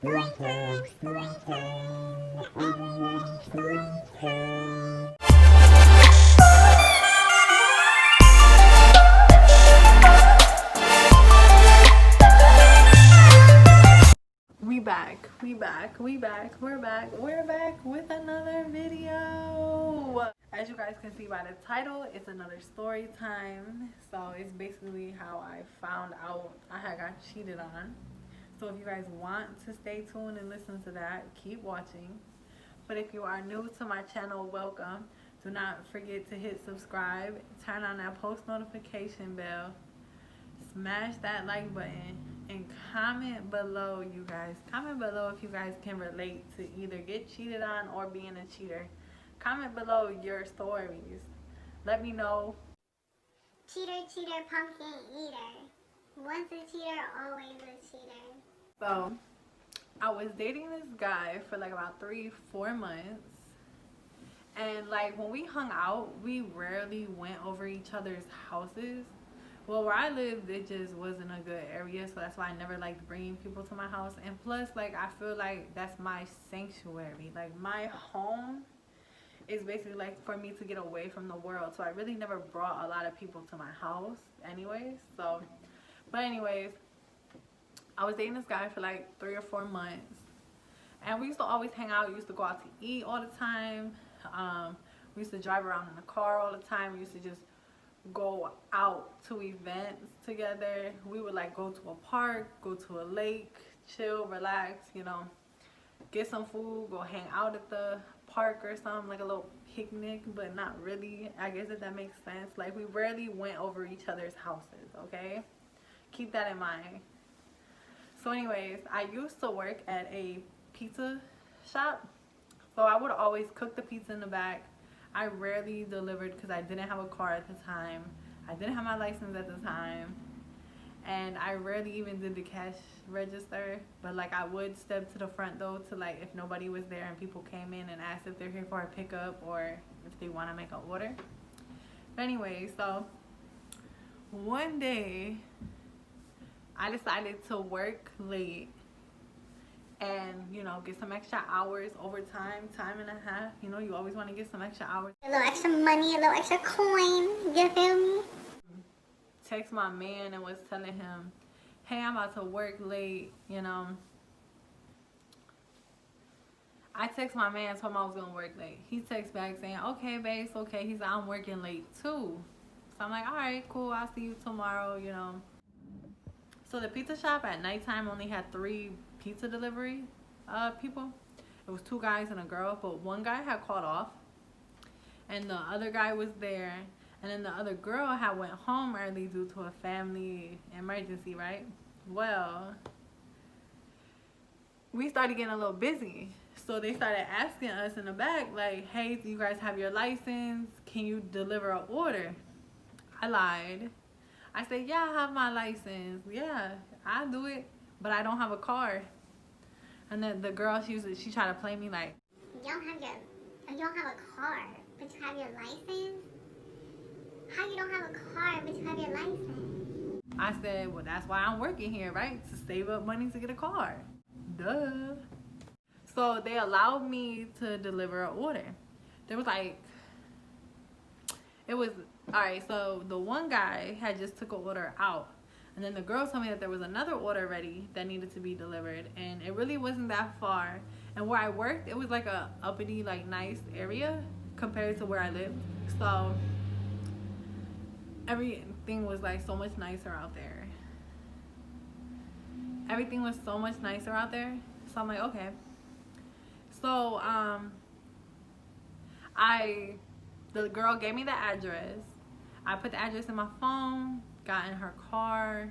Story time, everybody, story time. We're back with another video. As you guys can see by the title, it's another story time. So it's basically how I found out I had got cheated on. So if you guys want to stay tuned and listen to that, keep watching. But if you are new to my channel, welcome. Do not forget to hit subscribe, turn on that post notification bell, smash that like button, and comment below, you guys. Comment below if you guys can relate to either get cheated on or being a cheater. Comment below your stories. Let me know. Cheater, cheater, pumpkin eater. Once a cheater, always a cheater. So, I was dating this guy for like about 3-4 months. And like when we hung out, we rarely went over each other's houses. Well, where I lived, it just wasn't a good area, so that's why I never liked bringing people to my house. And plus, like, I feel like that's my sanctuary. Like, my home is basically like for me to get away from the world. So I really never brought a lot of people to my house anyways. So, but anyways, I was dating this guy for like 3 or 4 months. And we used to always hang out. We used to go out to eat all the time. We used to drive around in the car all the time. We used to just go out to events together. We would like go to a park, go to a lake, chill, relax, you know, get some food, go hang out at the park or something, like a little picnic, but not really, I guess, if that makes sense. Like, we rarely went over each other's houses, okay? Keep that in mind. So anyways, I used to work at a pizza shop, so I would always cook the pizza in the back. I rarely delivered because I didn't have a car at the time. I didn't have my license at the time. And I rarely even did the cash register. But like, I would step to the front though to like if nobody was there and people came in and asked if they're here for a pickup or if they want to make an order. But anyway, so one day I decided to work late and, you know, get some extra hours, overtime, time and a half. You know, you always want to get some extra hours. A little extra money, a little extra coin. You feel me? Text my man and was telling him, hey, I'm about to work late, you know. I text my man, told him I was going to work late. He texts back saying, okay, babe, it's okay. He's like, I'm working late too. So I'm like, all right, cool. I'll see you tomorrow, you know. So the pizza shop at nighttime only had 3 pizza delivery people. It was 2 guys and a girl, but one guy had called off and the other guy was there, and then the other girl had went home early due to a family emergency, right? Well, we started getting a little busy, so they started asking us in the back like, hey, do you guys have your license? Can you deliver an order? I lied. I said, yeah, I have my license. Yeah, I do it, but I don't have a car. And then the girl, she tried to play me like, You don't have a car, but you have your license? How you don't have a car, but you have your license? I said, well, that's why I'm working here, right? To save up money to get a car. Duh. So they allowed me to deliver an order. There was like, it was, all right, so the one guy had just took an order out. And then the girl told me that there was another order ready that needed to be delivered. And it really wasn't that far. And where I worked, it was like a uppity, like nice area compared to where I lived. So everything was like so much nicer out there. Everything was so much nicer out there. So I'm like, okay. So the girl gave me the address. I put the address in my phone, got in her car,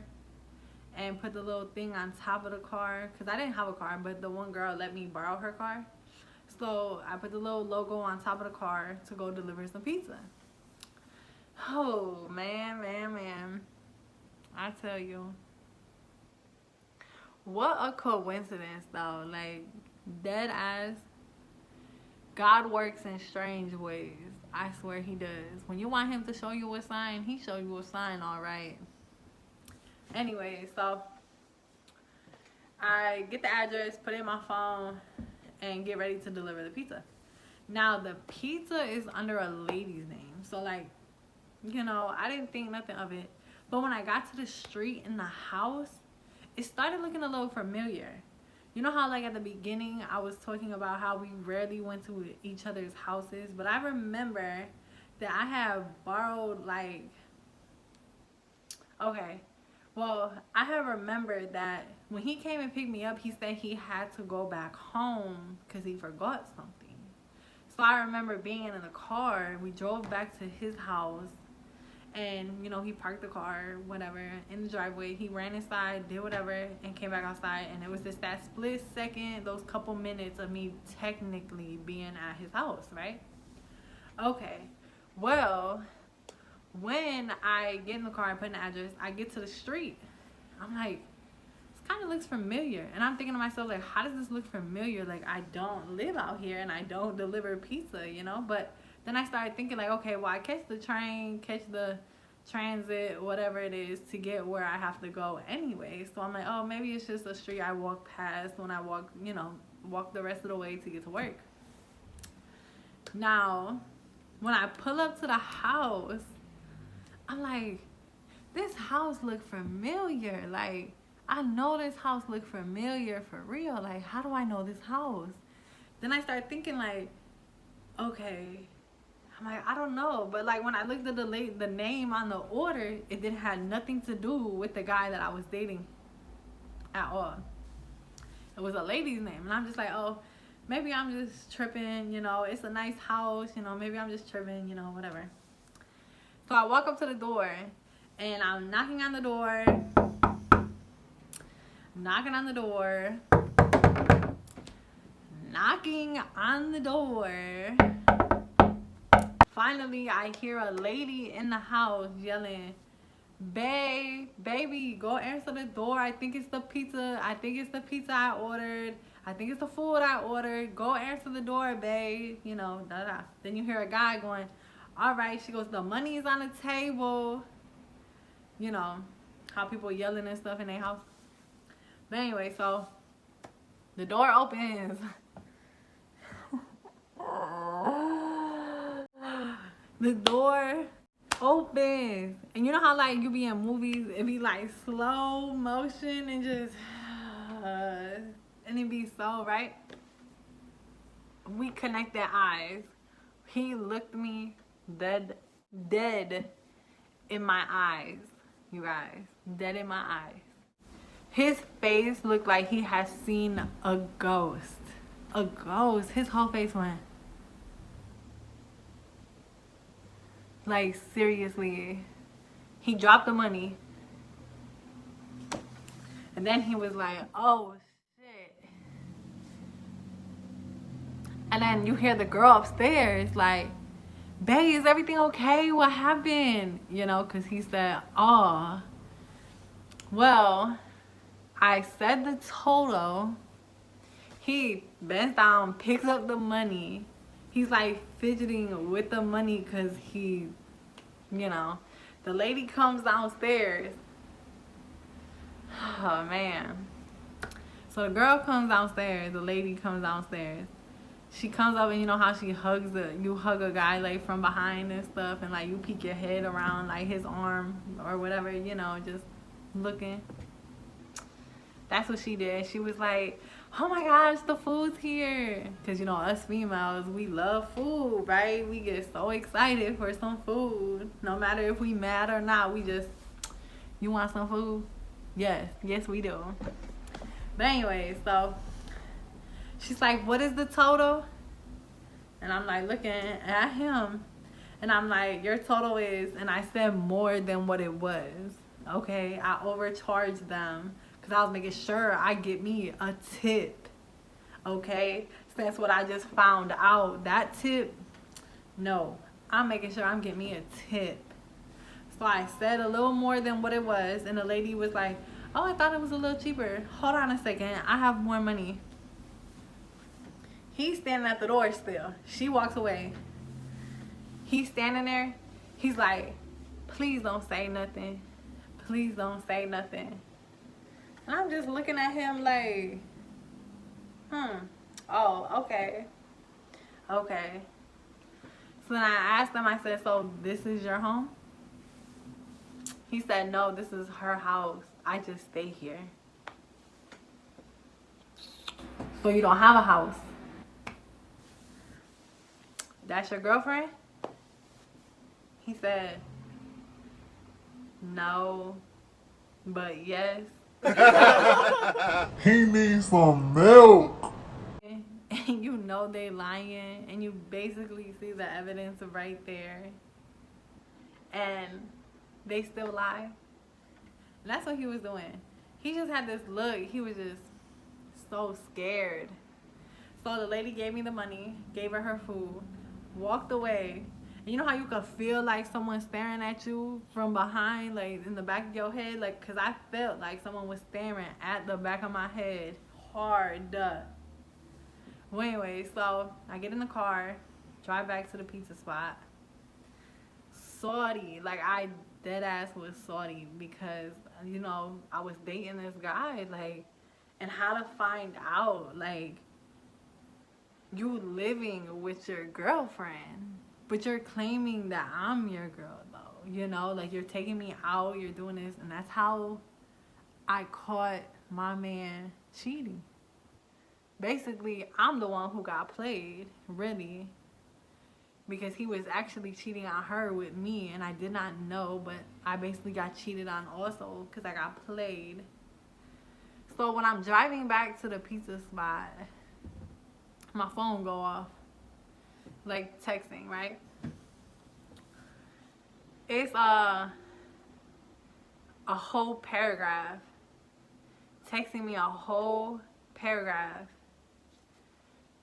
and put the little thing on top of the car, because I didn't have a car, but the one girl let me borrow her car. So I put the little logo on top of the car to go deliver some pizza. Oh, man. I tell you. What a coincidence, though. Like, dead ass. God works in strange ways. I swear he does. When you want him to show you a sign, he show you a sign, all right. Anyway, so I get the address, put it in my phone, and get ready to deliver the pizza. Now, the pizza is under a lady's name. So, like, you know, I didn't think nothing of it. But when I got to the street in the house, it started looking a little familiar. You know how, like, at the beginning, I was talking about how we rarely went to each other's houses? But I remember that I have borrowed, like, okay. Well, I have remembered that when he came and picked me up, he said he had to go back home because he forgot something. So I remember being in the car. We drove back to his house. And, you know, he parked the car, whatever, in the driveway. He ran inside, did whatever, and came back outside. And it was just that split second, those couple minutes of me technically being at his house, right? Okay. Well, when I get in the car and put in the address, I get to the street. I'm like, this kind of looks familiar. And I'm thinking to myself, like, how does this look familiar? Like, I don't live out here and I don't deliver pizza, you know? But then I started thinking, like, okay, well, I catch the train, catch the transit, whatever it is, to get where I have to go anyway. So I'm like, oh, maybe it's just a street I walk past when I walk, you know, walk the rest of the way to get to work. Now, when I pull up to the house, I'm like, this house look familiar. Like, I know this house look familiar for real. Like, how do I know this house? Then I start thinking, like, okay, I'm like, I don't know. But, like, when I looked at the name on the order, it didn't have nothing to do with the guy that I was dating at all. It was a lady's name. And I'm just like, oh, maybe I'm just tripping, you know. It's a nice house, you know. Maybe I'm just tripping, you know, whatever. So I walk up to the door, and I'm knocking on the door. Knocking on the door. Knocking on the door. Finally, I hear a lady in the house yelling, baby, go answer the door. I think it's the pizza. I think it's the pizza I ordered. I think it's the food I ordered. Go answer the door, babe. You know, da-da. Then you hear a guy going, all right. She goes, the money is on the table. You know, how people yelling and stuff in their house. But anyway, so the door opens. The door opens. And you know how, like, you be in movies, it be like slow motion and just and it be so, right? We connected eyes. He looked me dead in my eyes, you guys. Dead in my eyes. His face looked like he had seen a ghost. A ghost. His whole face went. Like, seriously. He dropped the money. And then he was like, oh, shit. And then you hear the girl upstairs like, babe, is everything okay? What happened? You know, because he said, oh. Well, I said the total. He bends down, picks up the money. He's like fidgeting with the money because he, you know, the lady comes downstairs. Oh, man. So the girl comes downstairs. The lady comes downstairs. She comes up and you know how she hugs you hug a guy like from behind and stuff, and like you peek your head around like his arm or whatever, you know, just looking. That's what she did. She was like, oh my gosh, the food's here. Because, you know, us females, we love food, right? We get so excited for some food. No matter if we mad or not, we just, you want some food? Yes, we do. But anyway, so she's like, what is the total? And I'm like looking at him. And I'm like, your total is, and I said more than what it was. Okay, I overcharged them. Because I was making sure I get me a tip. Okay? Since what I just found out, that tip, no. I'm making sure I'm getting me a tip. So I said a little more than what it was. And the lady was like, oh, I thought it was a little cheaper. Hold on a second. I have more money. He's standing at the door still. She walks away. He's standing there. He's like, please don't say nothing. Please don't say nothing. And I'm just looking at him like, oh, okay. Okay. So then I asked him, I said, so this is your home? He said, no, this is her house. I just stay here. So you don't have a house? That's your girlfriend? He said, no, but yes. He needs some milk. And you know they lying, and you basically see the evidence right there, and they still lie. And that's what he was doing. He just had this look. He was just so scared. So the lady gave me the money, gave her her food, walked away. And you know how you could feel like someone staring at you from behind, like in the back of your head? Like, because I felt like someone was staring at the back of my head hard. Well, anyway, so I get in the car, drive back to the pizza spot. Salty, like I dead ass was salty because, you know, I was dating this guy, like, and how to find out, like, you living with your girlfriend, but you're claiming that I'm your girl, though, you know, like, you're taking me out, you're doing this, and that's how I caught my man cheating. Basically, I'm the one who got played, really, because he was actually cheating on her with me, and I did not know, but I basically got cheated on also because I got played. So when I'm driving back to the pizza spot, my phone go off, like texting, right? It's a whole paragraph, texting me a whole paragraph,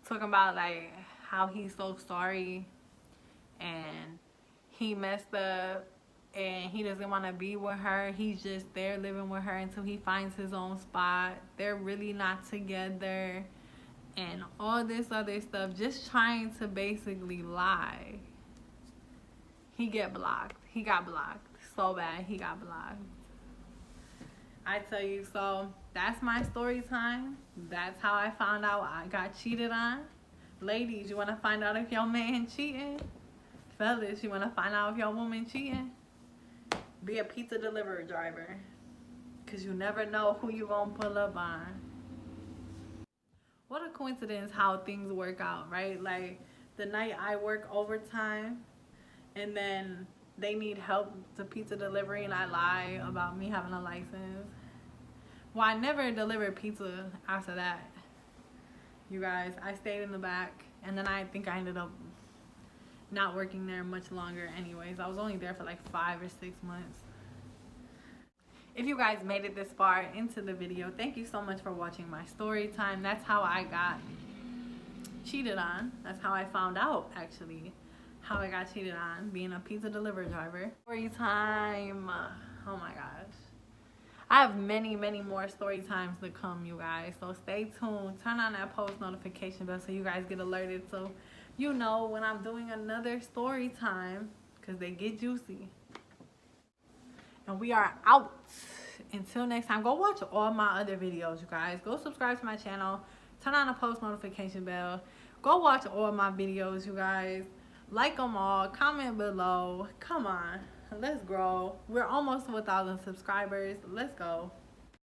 talking about like how he's so sorry and he messed up and he doesn't want to be with her. He's just there living with her until he finds his own spot. They're really not together and all this other stuff, just trying to basically lie. He got blocked so bad. He got blocked. I tell you, so that's my story time. That's how I found out I got cheated on. Ladies, you want to find out if your man cheating? Fellas, you want to find out if your woman cheating? Be a pizza delivery driver, because you never know who you going to pull up on. What a coincidence how things work out, right? Like, the night I work overtime, and then they need help to pizza delivery, and I lie about me having a license. Well, I never delivered pizza after that. You guys, I stayed in the back, and then I think I ended up not working there much longer anyways. I was only there for like 5 or 6 months. If you guys made it this far into the video, thank you so much for watching my story time. That's how I got cheated on. That's how I found out, actually, how I got cheated on, being a pizza delivery driver. Story time. Oh my gosh. I have many more story times to come, you guys. So stay tuned. Turn on that post notification bell so you guys get alerted, so you know when I'm doing another story time, because they get juicy. And we are out. Until next time, go watch all my other videos, you guys. Go subscribe to my channel. Turn on the post notification bell. Go watch all my videos, you guys. Like them all. Comment below. Come on. Let's grow. We're almost to 1,000 subscribers. Let's go.